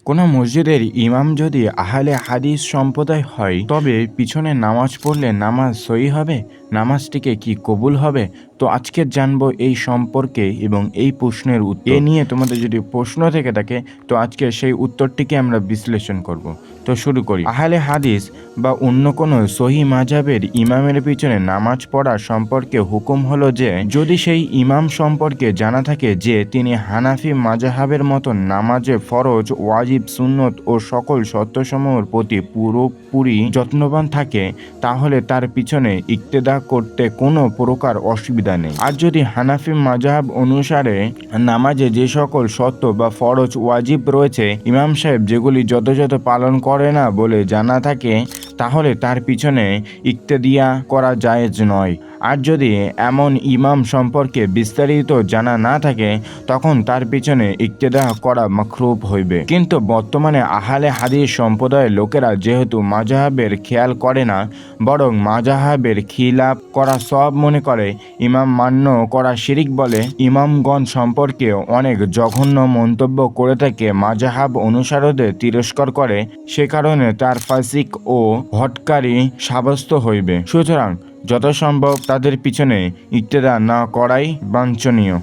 কোনো মসজিদের ইমাম যদি আহলে হাদিস সম্প্রদায় হয় তবে পিছনে নামাজ পড়লে নামাজ সহি হবে, নামাজটিকে কি কবুল হবে? তো আজকে জানবো এই সম্পর্কে এবং এই প্রশ্নের উত্তর। এ নিয়ে তোমাদের যদি প্রশ্ন থেকে থাকে তো আজকে সেই উত্তরটিকে আমরা বিশ্লেষণ করব। তো শুরু করি। আহলে হাদিস বা অন্য কোনো সহি মাযহাবের ইমামের পিছনে নামাজ পড়া সম্পর্কে হুকুম হলো যে যদি সেই ইমাম সম্পর্কে জানা থাকে যে তিনি হানাফি মাযহাবের মতো নামাজে ফরজ, ওয়াজিব, সুন্নত ও সকল শর্তসমূহের প্রতি পুরোপুরি যত্নবান থাকে তাহলে তার পিছনে ইক্তেদা করতে কোনো প্রকার অসুবিধা নেই। আর যদি হানাফি মাযহাব অনুসারে নামাজে যে সকল শর্ত বা ফরজ, ওয়াজিব রয়েছে ইমাম সাহেব যেগুলি যথাযথ পালন করে না বলে জানা থাকে তাহলে তার পিছনে ইক্তেদিয়া করা জায়েজ নয়। আর যদি এমন ইমাম সম্পর্কে বিস্তারিত জানা না থাকে তখন তার পিছনে ইক্তেদা করা মাকরুহ হইবে। কিন্তু বর্তমানে আহলে হাদিস সম্প্রদায়ের লোকেরা যেহেতু মাযহাবের খেয়াল করে না বরং মাযহাবের খিলাফ করা সব মনে করে, ইমাম মান্য করা শিরিক বলে, ইমামগণ সম্পর্কে অনেক জঘন্য মন্তব্য করে থাকে, মাযহাব অনুসারীদের তিরস্কার করে, সে কারণে তার ফাসিক ও হঠকারী সাব্যস্ত হইবে। সুতরাং যথাসম্ভব তাদের পিছনে ইক্তেদা না করাই বাঞ্ছনীয়।